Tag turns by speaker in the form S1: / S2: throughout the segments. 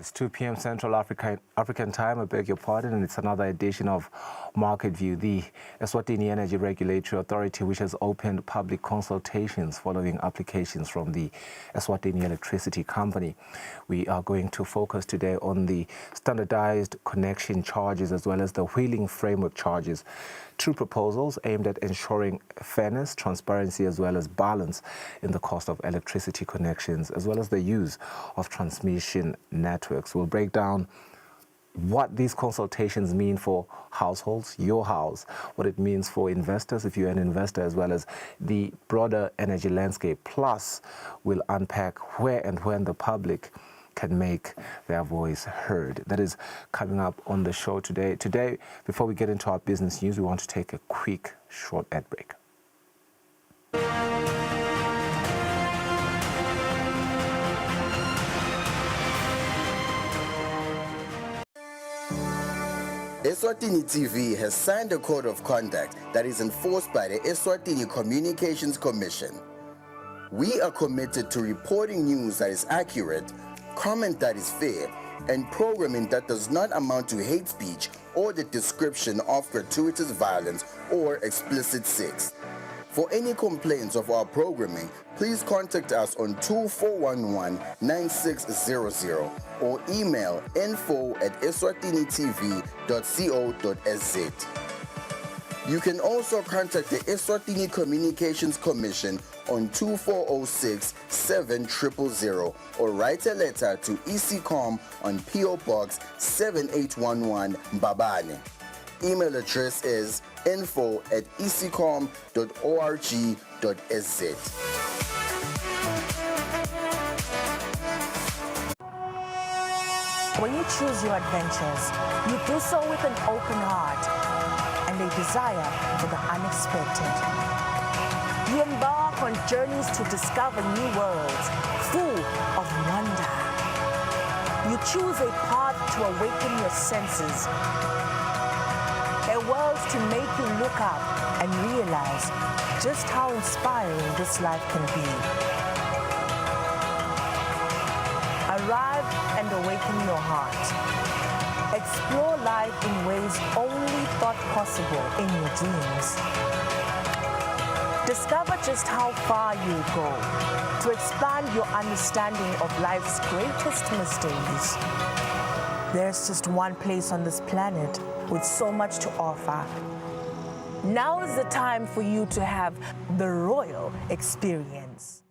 S1: It's 2 p.m. Central African time. I beg your pardon, and it's another edition of Market View. The Eswatini Energy Regulatory Authority, which has opened public consultations following applications from the Eswatini Electricity Company. We are going to focus today on the standardized connection charges as well as the wheeling framework charges. Two proposals aimed at ensuring fairness, transparency, as well as balance in the cost of electricity connections, as well as the use of transmission networks. We'll break down what these consultations mean for households, your house, what it means for investors, if you're an investor, as well as the broader energy landscape. Plus, we'll unpack where and when the public can make their voice heard. That is coming up on the show today. Today, before we get into our business news, we want to take a quick, short ad break.
S2: Eswatini TV has signed a code of conduct that is enforced by the Eswatini Communications Commission. We are committed to reporting news that is accurate, comment that is fair, and programming that does not amount to hate speech or the description of gratuitous violence or explicit sex. For any complaints of our programming, please contact us on 2411-9600 or email info@eswatinitv.co.sz. You can also contact the Eswatini Communications Commission on 2406-7000 or write a letter to ECCOM on PO Box 7811 Mbabane. Email address is info@ecom.org.sz.
S3: When you choose your adventures, you do so with an open heart and a desire for the unexpected. You embark on journeys to discover new worlds full of wonder. You choose a path to awaken your senses, a world to make you look up and realize just how inspiring this life can be. Arrive and awaken your heart. Explore life in ways only thought possible in your dreams. Discover just how far you go to expand your understanding of life's greatest mysteries. There's just one place on this planet with so much to offer. Now is the time for you to have the royal experience.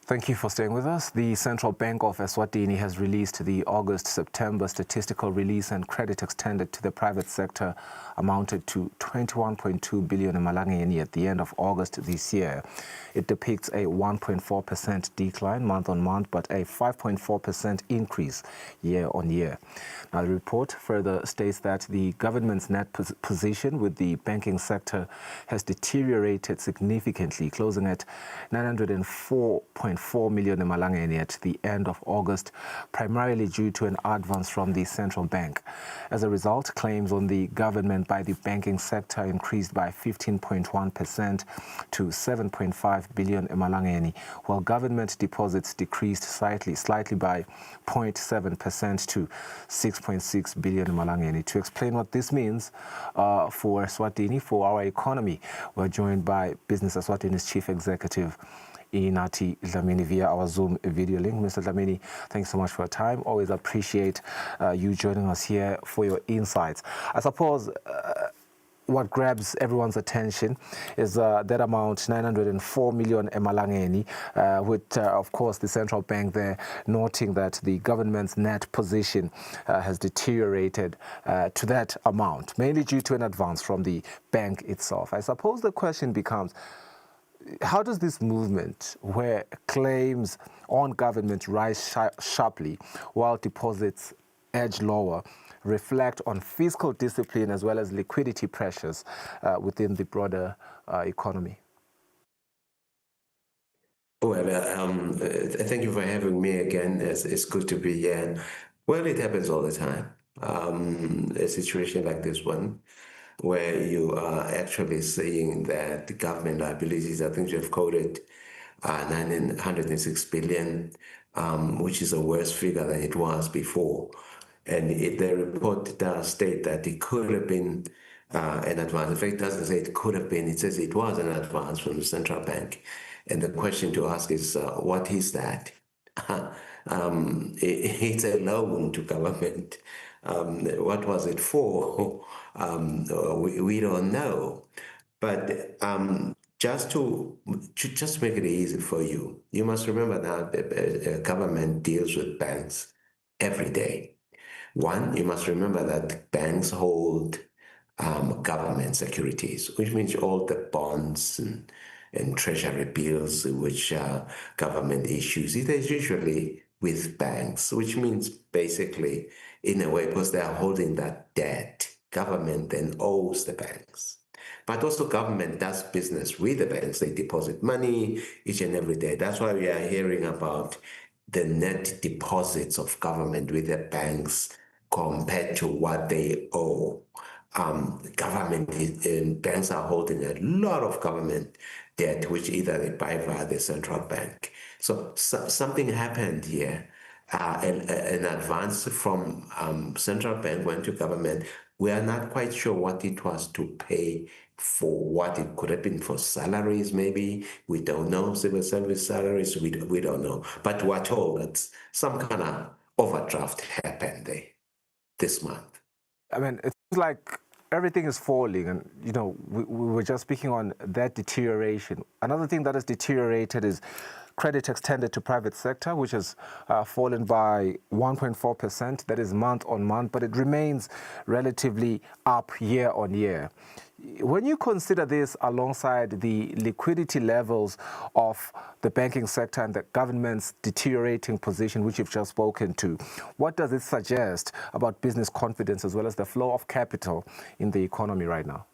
S1: Thank you for staying with us. The Central Bank of Eswatini has released the August-September statistical release, and credit extended to the private sector amounted to 21.2 billion emalangeni at the end of August this year. It depicts a 1.4% decline month-on-month, but a 5.4% increase year-on-year. Now, the report further states that the government's net position with the banking sector has deteriorated significantly, closing at 904.4 million emalangeni at the end of August, primarily due to an advance from the central bank. As a result, claims on the government by the banking sector increased by 15.1% to 7.5 billion emalangeni, while government deposits decreased slightly by 0.7% to 6.6 billion emalangeni. To explain what this means for Eswatini, for our economy, we're joined by Business Eswatini's Chief Executive, Inati Dlamini, via our Zoom video link. Mr. Dlamini, thanks so much for your time. Always appreciate you joining us here for your insights. I suppose what grabs everyone's attention is that amount, 904 million emalangeni, with, of course, the central bank there noting that the government's net position has deteriorated to that amount, mainly due to an advance from the bank itself. I suppose the question becomes, how does this movement, where claims on government rise sharply while deposits edge lower, reflect on fiscal discipline as well as liquidity pressures within the broader economy?
S4: Well, thank you for having me again. It's good to be here. Well, it happens all the time. a situation like this one, where you are actually saying that the government liabilities, I think you have quoted 906 billion, which is a worse figure than it was before. And the report does state that it could have been an advance. In fact, it doesn't say it could have been, it says it was an advance from the central bank. And the question to ask is, what is that? It's a loan to government. What was it for? We don't know. But just to just make it easy for you, you must remember that the government deals with banks every day. One, you must remember that banks hold government securities, which means all the bonds and treasury bills which government issues. It is usually with banks, which means basically, in a way, because they are holding that debt, government then owes the banks. But also government does business with the banks. They deposit money each and every day. That's why we are hearing about the net deposits of government with the banks compared to what they owe. Banks are holding a lot of government debt, which either they buy via the central bank. So something happened here. An advance from central bank went to government. We are not quite sure what it was to pay for, what it could have been for salaries, maybe. We don't know, civil service salaries, we don't know. But we're told that some kind of overdraft happened there this month.
S1: I mean, it's like everything is falling, and we were just speaking on that deterioration. Another thing that has deteriorated is credit extended to private sector, which has fallen by 1.4%. That is month on month, but it remains relatively up year on year. When you consider this alongside the liquidity levels of the banking sector and the government's deteriorating position, which you've just spoken to, what does it suggest about business confidence as well as the flow of capital in the economy right now?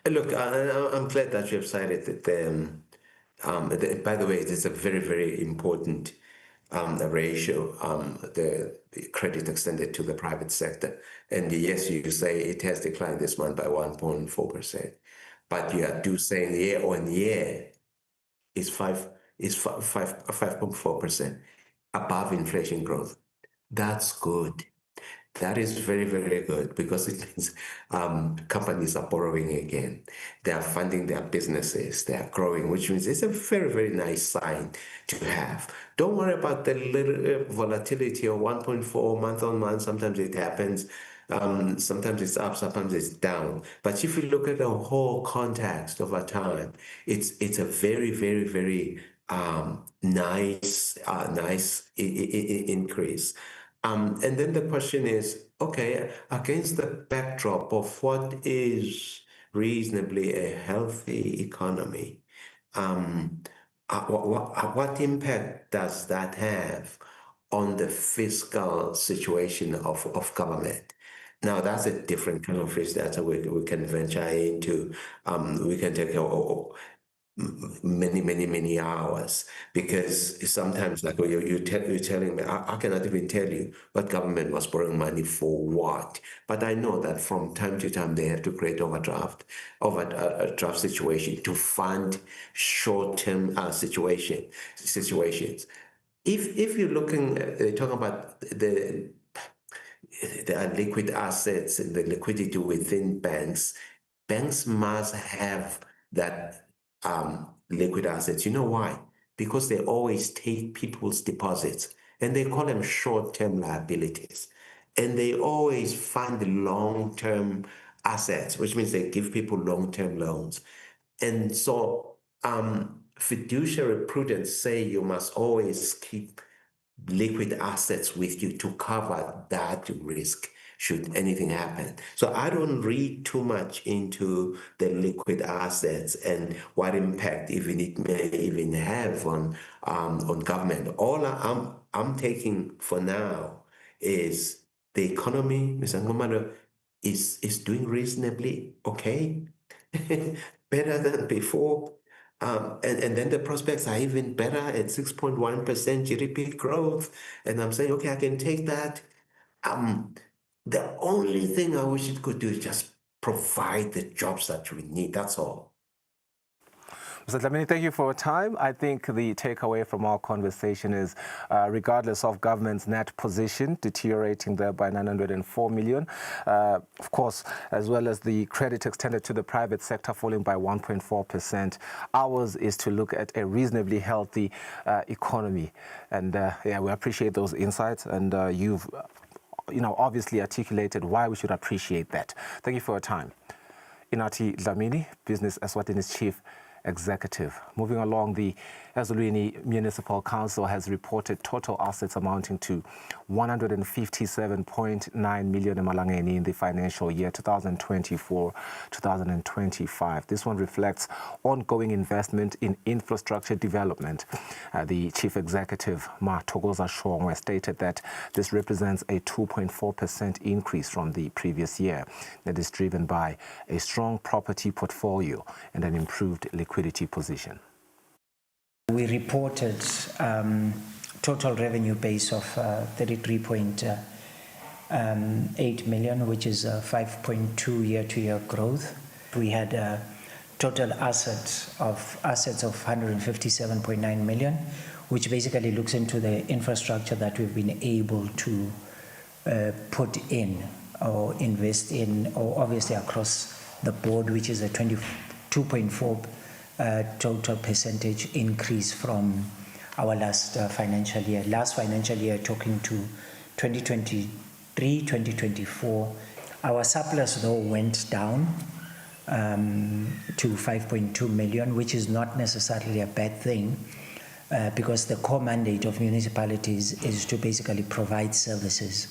S4: Look, I'm glad that you have cited that. By the way, it is a very, very important ratio, the credit extended to the private sector. And yes, you say it has declined this month by 1.4%. But you are saying year on year is 5.4% above inflation growth. That's good. That is very, very good, because it means companies are borrowing again. They are funding their businesses. They are growing, which means it's a very, very nice sign to have. Don't worry about the little volatility of 1.4 month on month. Sometimes it happens. Sometimes it's up, sometimes it's down. But if you look at the whole context over time, it's a very, very, very nice increase. And then the question is, okay, against the backdrop of what is reasonably a healthy economy, what impact does that have on the fiscal situation of government? Now, that's a different kind of risk that we can venture into. We can take many hours, because sometimes, like you're telling me, I cannot even tell you what government was borrowing money for what. But I know that from time to time they have to create overdraft situation to fund short-term situations. If you're looking, talking about the liquid assets and the liquidity within banks, banks must have that liquid assets. You know why? Because they always take people's deposits, and they call them short-term liabilities. And they always fund long-term assets, which means they give people long-term loans. And so fiduciary prudence say you must always keep liquid assets with you to cover that risk should anything happen. So I don't read too much into the liquid assets and what impact even it may even have on government. All I'm taking for now is the economy, Mr. Ngomano, is doing reasonably okay, better than before. And then the prospects are even better at 6.1% GDP growth. And I'm saying, okay, I can take that. The only thing I wish it could do is just provide the jobs that we need. That's all.
S1: Mr. Dlamini, thank you for your time. I think the takeaway from our conversation is, regardless of government's net position deteriorating there by 904 million, of course, as well as the credit extended to the private sector falling by 1.4%, ours is to look at a reasonably healthy economy. And yeah, we appreciate those insights, and you've obviously articulated why we should appreciate that. Thank you for your time. Inati Dlamini, Business Eswatini's Chief Executive. Moving along, the Eswatini Municipal Council has reported total assets amounting to 157.9 million emalangeni in the financial year 2024-2025. This one reflects ongoing investment in infrastructure development. The Chief Executive, Thokoza Shongwe, stated that this represents a 2.4% increase from the previous year. That is driven by a strong property portfolio and an improved liquidity position.
S5: We reported total revenue base of 33.8 million, which is a 5.2 year-to-year growth. We had total assets of 157.9 million, which basically looks into the infrastructure that we've been able to put in or invest in, or obviously across the board, which is a 22.4 total percentage increase from our last financial year. Last financial year, talking to 2023-2024, our surplus though went down to 5.2 million, which is not necessarily a bad thing, because the core mandate of municipalities is to basically provide services.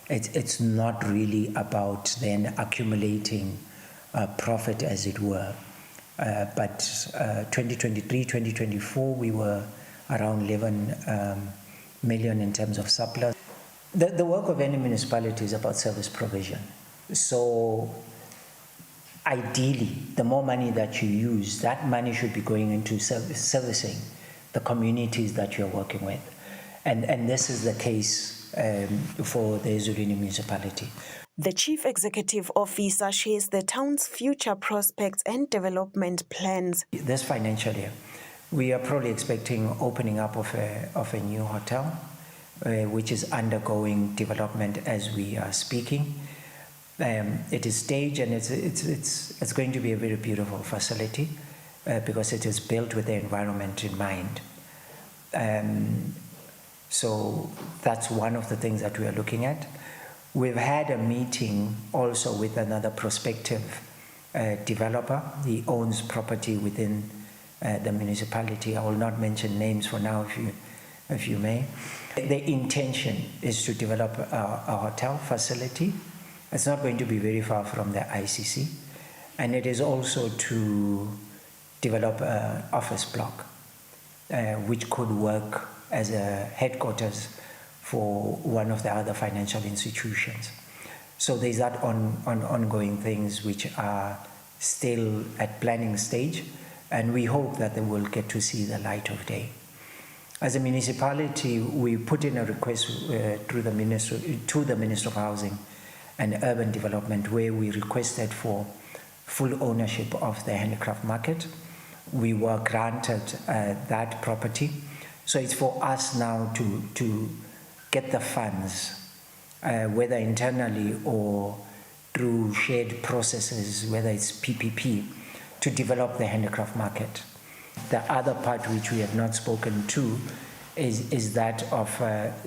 S5: It's not really about then accumulating profit, as it were. But 2023-2024, we were around 11 million in terms of surplus. The work of any municipality is about service provision. So ideally, the more money that you use, that money should be going into servicing the communities that you're working with. And this is the case for the Eswatini municipality.
S3: The Chief Executive Officer shares the town's future prospects and development plans.
S5: This financial year, we are probably expecting opening up of a new hotel, which is undergoing development as we are speaking. It is staged, and it's going to be a very beautiful facility because it is built with the environment in mind. So that's one of the things that we are looking at. We've had a meeting also with another prospective developer. He owns property within the municipality. I will not mention names for now, if you may. The intention is to develop a hotel facility. It's not going to be very far from the ICC. And it is also to develop an office block, which could work as a headquarters for one of the other financial institutions. So there's that ongoing things which are still at planning stage, and we hope that they will get to see the light of day. As a municipality, we put in a request to the Minister of Housing and Urban Development, where we requested for full ownership of the handicraft market. We were granted that property. So it's for us now to get the funds, whether internally or through shared processes, whether it's PPP, to develop the handicraft market. The other part which we have not spoken to is that of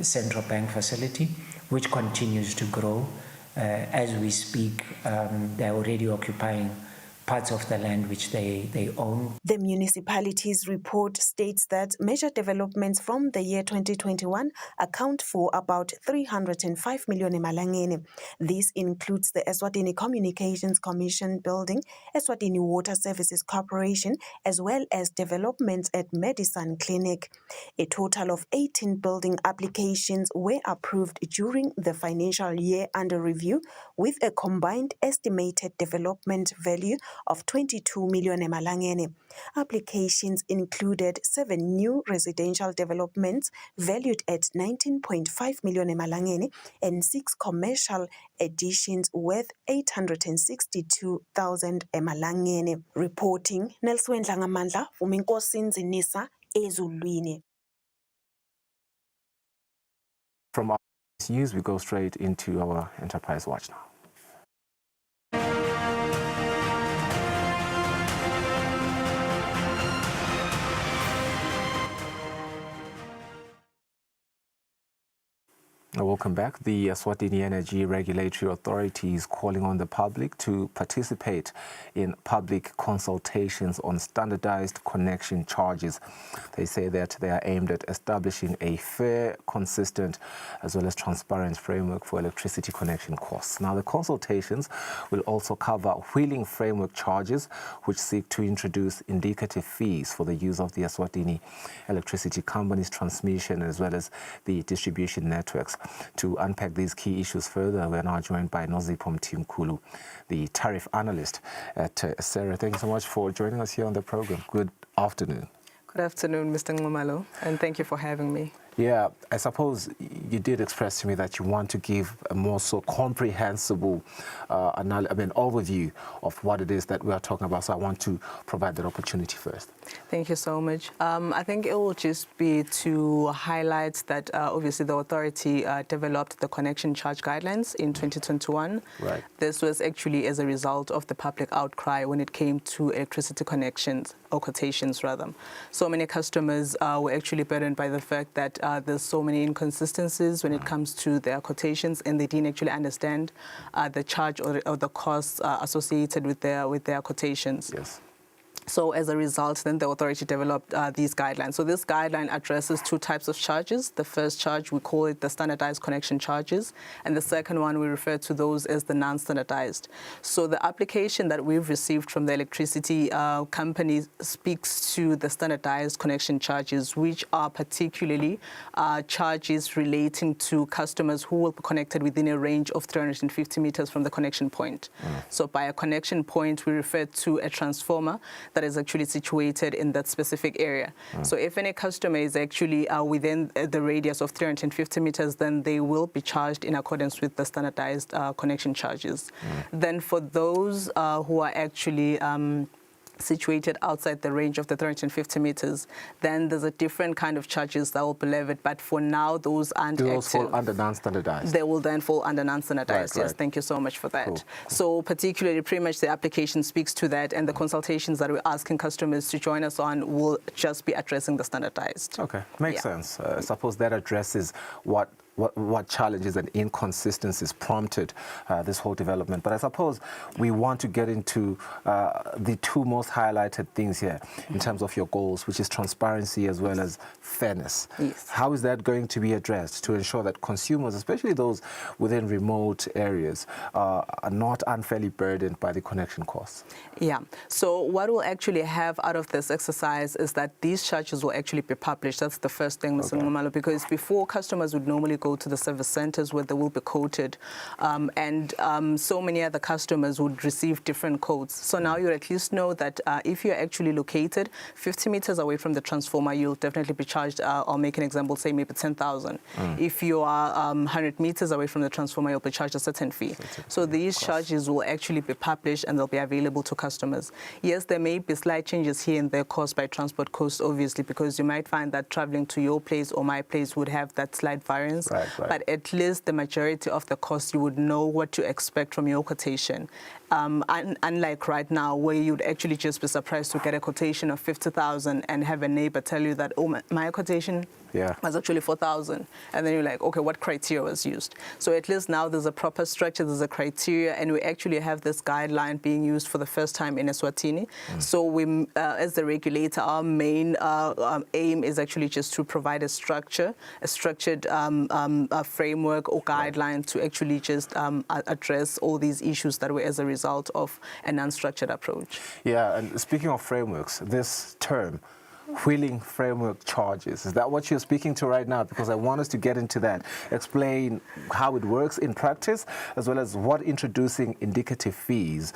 S5: central bank facility, which continues to grow. As we speak, they're already occupying parts of the land which they own.
S3: The municipality's report states that major developments from the year 2021 account for about 305 million emalangeni. This includes the Eswatini Communications Commission building, Eswatini Water Services Corporation, as well as developments at Medicine Clinic. A total of 18 building applications were approved during the financial year under review, with a combined estimated development value of 22 million emalangeni. Applications included 7 new residential developments valued at 19.5 million emalangeni and 6 commercial additions worth 862,000 emalangeni. Reporting, Nelson Dlangamandla, Uminkosi Nzinisa, Ezulwini.
S1: From our news, we go straight into our Enterprise Watch now. Welcome back. The Eswatini Energy Regulatory Authority is calling on the public to participate in public consultations on standardized connection charges. They say that they are aimed at establishing a fair, consistent, as well as transparent framework for electricity connection costs. Now, the consultations will also cover wheeling framework charges, which seek to introduce indicative fees for the use of the Eswatini Electricity Company's transmission as well as the distribution networks. To unpack these key issues further, we're now joined by Nozipho Mthimkhulu, the tariff analyst at Sarah. Thank you so much for joining us here on the program. Good afternoon.
S6: Good afternoon, Mr. Ngumalo, and thank you for having me.
S1: Yeah, I suppose you did express to me that you want to give a more so comprehensible overview of what it is that we are talking about. So I want to provide that opportunity first.
S6: Thank you so much. I think it will just be to highlight that obviously the authority developed the connection charge guidelines in 2021.
S1: Right.
S6: This was actually as a result of the public outcry when it came to electricity connections or quotations rather. So many customers were actually burdened by the fact that there's so many inconsistencies when it comes to their quotations, and they didn't actually understand the charge or the costs associated with their quotations.
S1: Yes.
S6: So as a result, then the authority developed these guidelines. So this guideline addresses 2 types of charges. The first charge, we call it the standardized connection charges. And the second one, we refer to those as the non-standardized. So the application that we've received from the electricity company speaks to the standardized connection charges, which are particularly charges relating to customers who will be connected within a range of 350 meters from the connection point. So by a connection point, we refer to a transformer that is actually situated in that specific area. So if any customer is actually within the radius of 350 meters, then they will be charged in accordance with the standardized connection charges. Then for those who are actually situated outside the range of the 350 meters, then there's a different kind of charges that will be levied. But for now, those aren't active.
S1: Those fall under non-standardized.
S6: They will then fall under non-standardized.
S1: Right,
S6: yes,
S1: right.
S6: Thank you so much for that.
S1: Cool.
S6: So particularly, pretty much the application speaks to that, and the consultations that we're asking customers to join us on will just be addressing the standardized.
S1: Okay, makes sense. I suppose that addresses what challenges and inconsistencies prompted this whole development. But I suppose we want to get into the 2 most highlighted things here in terms of your goals, which is transparency as well as fairness.
S6: Yes.
S1: How is that going to be addressed to ensure that consumers, especially those within remote areas, are not unfairly burdened by the connection costs?
S6: Yeah. So what we'll actually have out of this exercise is that these charges will actually be published. That's the first thing, Mr. Ngumalo, because before, customers would normally go to the service centers where they will be quoted, and so many other customers would receive different codes. So now you at least know that if you're actually located 50 meters away from the transformer, you'll definitely be charged, I'll make an example, say maybe 10,000. If you are 100 meters away from the transformer, you'll be charged a certain fee. So these charges will actually be published and they'll be available to customers. Yes, there may be slight changes here and there caused by transport costs, obviously, because you might find that traveling to your place or my place would have that slight variance.
S1: Right.
S6: But at least the majority of the cost, you would know what to expect from your quotation. Unlike right now, where you'd actually just be surprised to get a quotation of 50,000 and have a neighbor tell you that, oh, my quotation was actually 4,000. And then you're like, okay, what criteria was used? So at least now there's a proper structure, there's a criteria, and we actually have this guideline being used for the first time in Eswatini. So we, as the regulator, our main aim is actually just to provide a structured framework or guideline to actually just address all these issues that were as a result of an unstructured approach.
S1: Yeah, and speaking of frameworks, this term, wheeling framework charges. Is that what you're speaking to right now? Because I want us to get into that. Explain how it works in practice, as well as what introducing indicative fees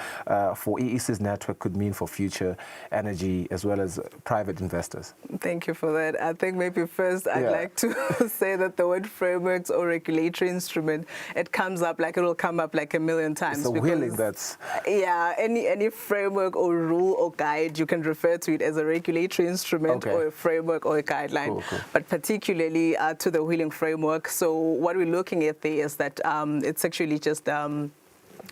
S1: for EEC's network could mean for future energy as well as private investors.
S6: Thank you for that. I think maybe first I'd like to say that the word frameworks or regulatory instrument, it will come up like a million times.
S1: It's the wheeling that's...
S6: Yeah, any framework or rule or guide, you can refer to it as a regulatory instrument or a framework or a guideline. Cool. But particularly to the wheeling framework, so what we're looking at there is that it's actually just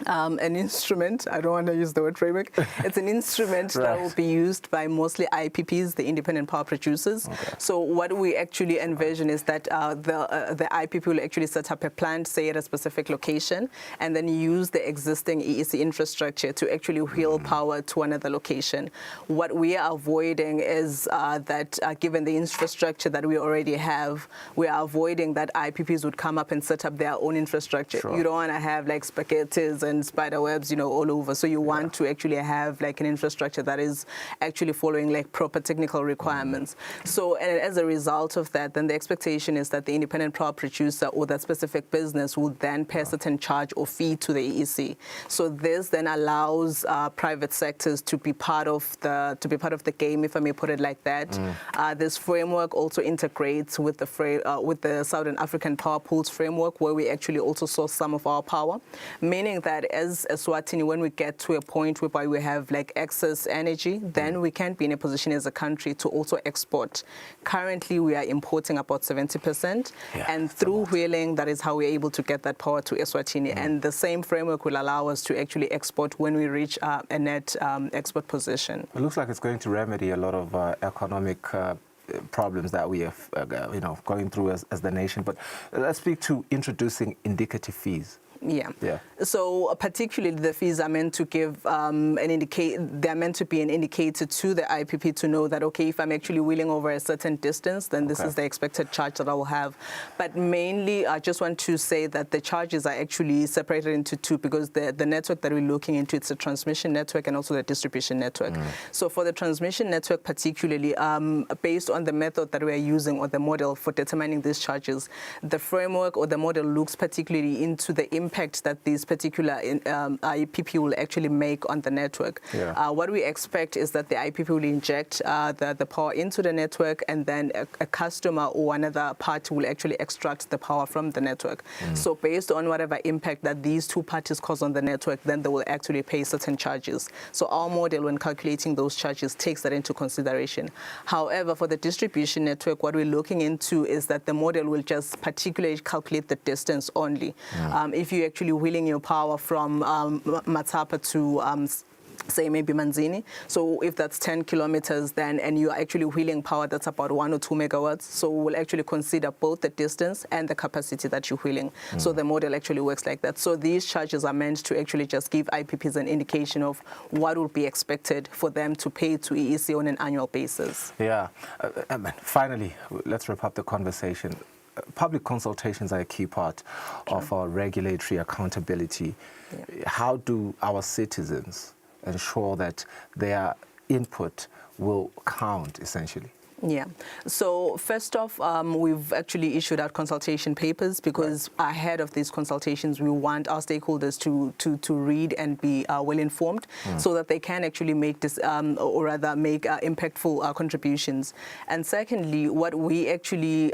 S6: an instrument. I don't want to use the word framework. It's an instrument that will be used by mostly IPPs, the independent power producers. So what we actually envision is that the IPP will actually set up a plant, say at a specific location, and then use the existing EEC infrastructure to actually wheel power to another location. What we are avoiding is that given the infrastructure that we already have, we are avoiding that IPPs would come up and set up their own infrastructure. You don't want to have like spaghettis and spider webs, all over. So you want to actually have like an infrastructure that is actually following like proper technical requirements. So and as a result of that, then the expectation is that the independent power producer or that specific business will then pay a certain charge or fee to the EEC. So this then allows private sectors to be part of the game, if I may put it like that. This framework also integrates with the Southern African Power Pools framework, where we actually also source some of our power, meaning that as Eswatini, when we get to a point whereby we have like excess energy, then we can be in a position as a country to also export. Currently, we are importing about 70%, and through wheeling, that is how we're able to get that power to Eswatini. And the same framework will allow us to actually export when we reach a net export position.
S1: It looks like it's going to remedy a lot of economic problems that we are, going through as the nation. But let's speak to introducing indicative fees. So particularly the fees are meant to give they're meant to be an indicator to the IPP to know that, okay, if I'm actually wheeling over a certain distance, then this is the expected charge that I will have. But mainly, I just want to say that the charges are actually separated into two, because the network that we're looking into, it's a transmission network and also the distribution network. So for the transmission network particularly, based on the method that we are using or the model for determining these charges, the framework or the model looks particularly into the impact that this particular IPP will actually make on the network. What we expect is that the IPP will inject the power into the network, and then a customer or another party will actually extract the power from the network. So based on whatever impact that these two parties cause on the network, then they will actually pay certain charges. So our model, when calculating those charges, takes that into consideration. However, for the distribution network, what we're looking into is that the model will just particularly calculate the distance only. If you're actually wheeling your power from Matapa to say maybe Manzini, so if that's 10 kilometers then, and you're actually wheeling power that's about 1 or 2 megawatts, so we'll actually consider both the distance and the capacity that you're wheeling. So the model actually works like that. So these charges are meant to actually just give IPPs an indication of what would be expected for them to pay to EEC on an annual basis. Finally, let's wrap up the conversation. Public consultations are a key part of our regulatory accountability. How do our citizens ensure that their input will count, essentially?
S6: So first off, we've actually issued out consultation papers, because ahead of these consultations, we want our stakeholders to read and be well informed, so that they can actually make this, or rather make impactful contributions. And secondly, what we actually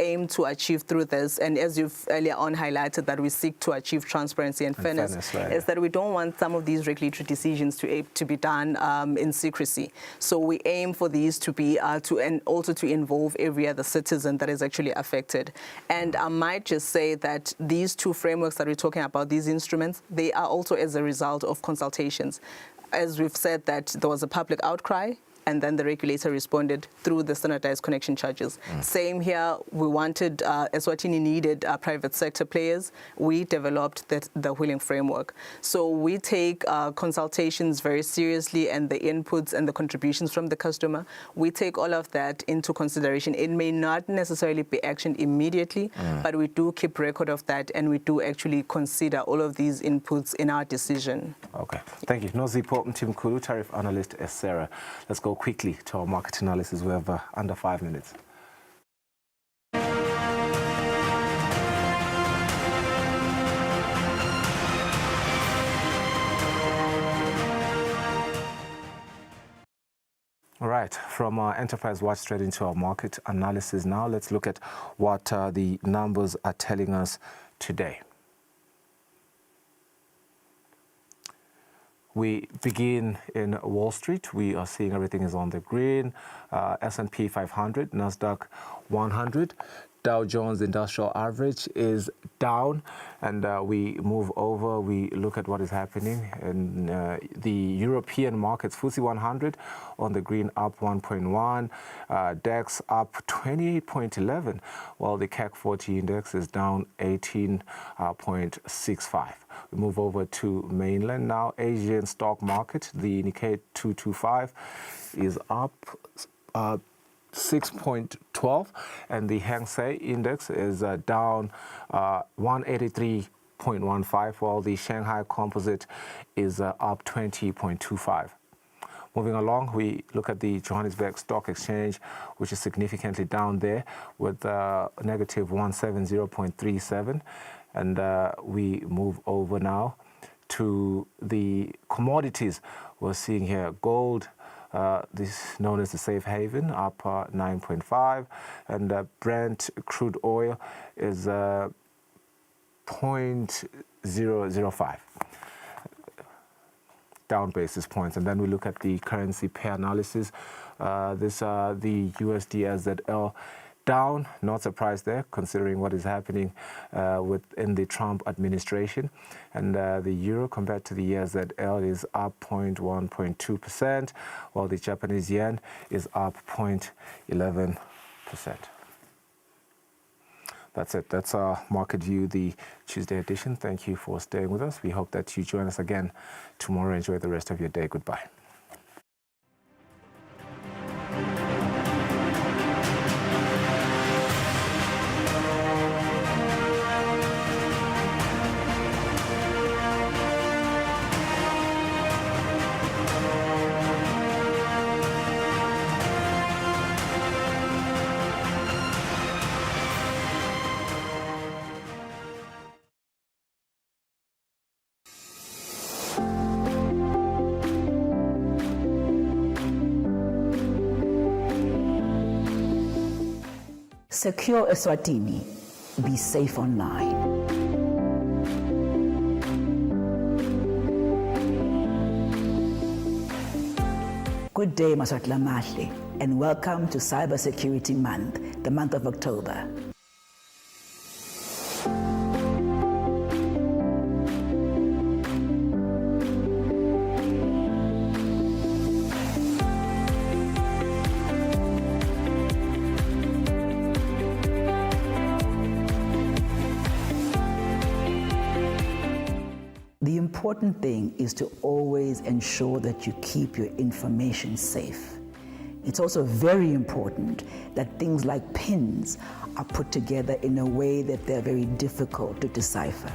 S6: aim to achieve through this, and as you've earlier on highlighted, that we seek to achieve transparency and fairness, is that we don't want some of these regulatory decisions to be done in secrecy. So we aim for these to be and also to involve every other citizen that is actually affected. And I might just say that these two frameworks that we're talking about, these instruments, they are also as a result of consultations. As we've said, that there was a public outcry, and then the regulator responded through the standardized connection charges. Same here, we wanted, Eswatini needed private sector players. We developed the wheeling framework. So we take consultations very seriously, and the inputs and the contributions from the customer. We take all of that into consideration. It may not necessarily be actioned immediately, but we do keep record of that, and we do actually consider all of these inputs in our decision.
S1: Okay, thank you. Nozipo Mtimkulu, Tariff Analyst, Sarah. Let's go quickly to our market analysis. We have under 5 minutes. All right, from our Enterprise Watch straight into our market analysis now. Let's look at what the numbers are telling us today. We begin in Wall Street. We are seeing everything is on the green. S&P 500, Nasdaq 100. Dow Jones Industrial Average is down, and we move over. We look at what is happening in the European markets. FTSE 100 on the green, up 1.1. DAX up 28.11, while the CAC 40 index is down 18.65. We move over to mainland now. Asian stock market, the Nikkei 225 is up 6.12, and the Hang Seng Index is down 183.15, while the Shanghai Composite is up 20.25. Moving along, we look at the Johannesburg Stock Exchange, which is significantly down there with negative 170.37. And we move over now to the commodities. We're seeing here gold, this is known as the safe haven, up 9.5, and Brent crude oil is 0.005, down basis points. And then we look at the currency pair analysis. The USD SZL down, not surprised there, considering what is happening within the Trump administration. And the euro compared to the SZL is up 0.1.2%, while the Japanese yen is up 0.11%. That's it. That's our Market View, the Tuesday edition. Thank you for staying with us. We hope that you join us again tomorrow. Enjoy the rest of your day. Goodbye.
S7: Secure Eswatini. Be safe online. Good day, Maswatla Mahle, and welcome to Cybersecurity Month, the month of October. The important thing is to always ensure that you keep your information safe. It's also very important that things like PINs are put together in a way that they're very difficult to decipher.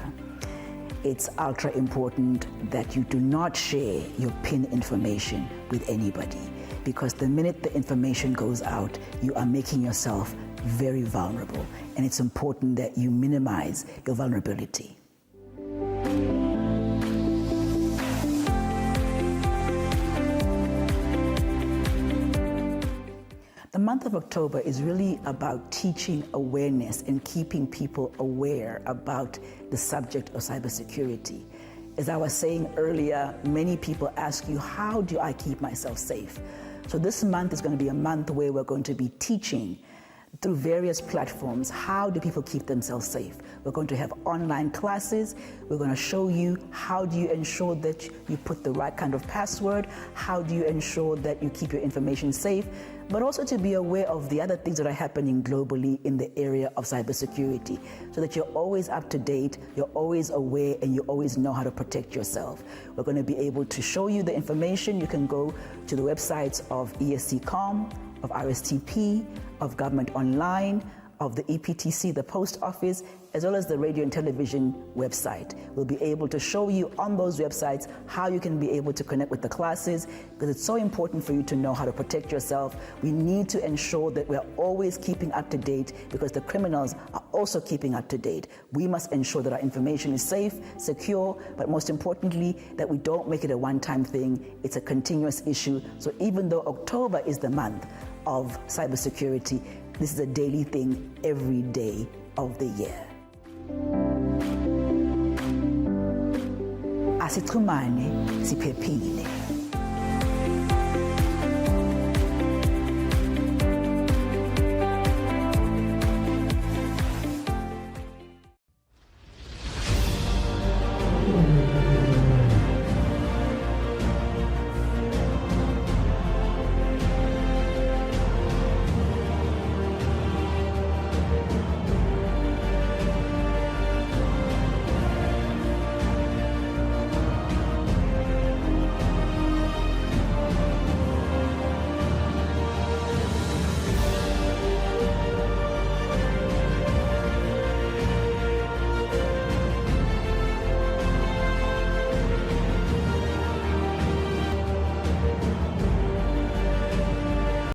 S7: It's ultra important that you do not share your PIN information with anybody, because the minute the information goes out, you are making yourself very vulnerable, and it's important that you minimize your vulnerability. The month of October is really about teaching awareness and keeping people aware about the subject of cybersecurity. As I was saying earlier, many people ask you, how do I keep myself safe? So this month is going to be a month where we're going to be teaching through various platforms, how do people keep themselves safe? We're going to have online classes. We're going to show you how do you ensure that you put the right kind of password, how do you ensure that you keep your information safe, but also to be aware of the other things that are happening globally in the area of cybersecurity, so that you're always up to date, you're always aware, and you always know how to protect yourself. We're going to be able to show you the information. You can go to the websites of ESCCOM, of RSTP, of Government Online, of the EPTC, the Post Office, as well as the radio and television website. We'll be able to show you on those websites how you can be able to connect with the classes, because it's so important for you to know how to protect yourself. We need to ensure that we're always keeping up to date, because the criminals are also keeping up to date. We must ensure that our information is safe, secure, but most importantly, that we don't make it a one-time thing. It's a continuous issue. So even though October is the month of cybersecurity, this is a daily thing every day of the year. Asixhumane siphephile.